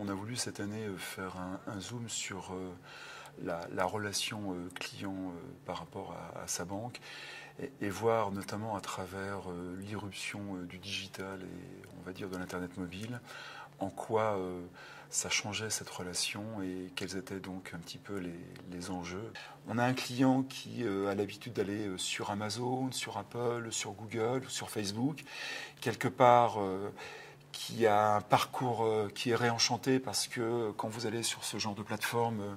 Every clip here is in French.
On a voulu cette année faire un zoom sur la relation client par rapport à sa banque et voir notamment à travers l'irruption du digital et on va dire de l'Internet mobile en quoi ça changeait cette relation et quels étaient donc un petit peu les enjeux. On a un client qui a l'habitude d'aller sur Amazon, sur Apple, sur Google, sur Facebook, quelque part qui a un parcours qui est réenchanté parce que quand vous allez sur ce genre de plateforme,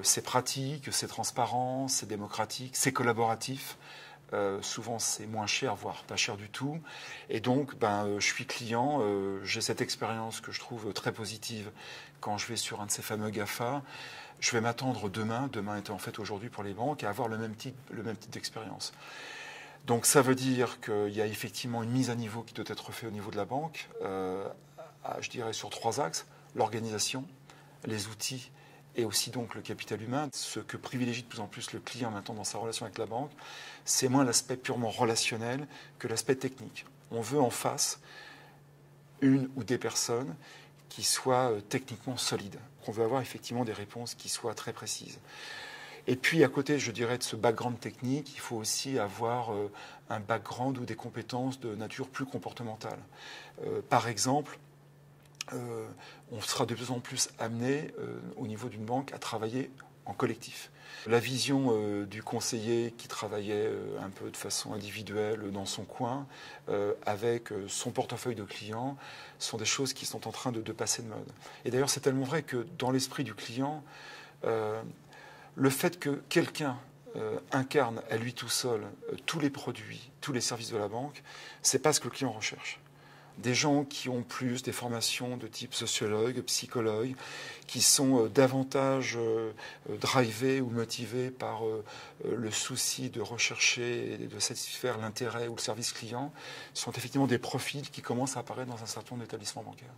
c'est pratique, c'est transparent, c'est démocratique, c'est collaboratif. Souvent c'est moins cher, voire pas cher du tout. Et donc je suis client, j'ai cette expérience que je trouve très positive quand je vais sur un de ces fameux GAFA. Je vais m'attendre demain étant en fait aujourd'hui pour les banques, à avoir le même type d'expérience. Donc ça veut dire qu'il y a effectivement une mise à niveau qui doit être faite au niveau de la banque, je dirais sur 3 axes, l'organisation, les outils et aussi donc le capital humain. Ce que privilégie de plus en plus le client maintenant dans sa relation avec la banque, c'est moins l'aspect purement relationnel que l'aspect technique. On veut en face une ou des personnes qui soient techniquement solides. On veut avoir effectivement des réponses qui soient très précises. Et puis à côté, je dirais, de ce background technique, il faut aussi avoir un background ou des compétences de nature plus comportementale. Par exemple, on sera de plus en plus amené au niveau d'une banque à travailler en collectif. La vision du conseiller qui travaillait un peu de façon individuelle dans son coin, avec son portefeuille de clients, sont des choses qui sont en train de passer de mode. Et d'ailleurs, c'est tellement vrai que dans l'esprit du client, le fait que quelqu'un incarne à lui tout seul tous les produits, tous les services de la banque, c'est pas ce que le client recherche. Des gens qui ont plus des formations de type sociologue, psychologue, qui sont davantage drivés ou motivés par le souci de rechercher et de satisfaire l'intérêt ou le service client, sont effectivement des profils qui commencent à apparaître dans un certain nombre d'établissements bancaires.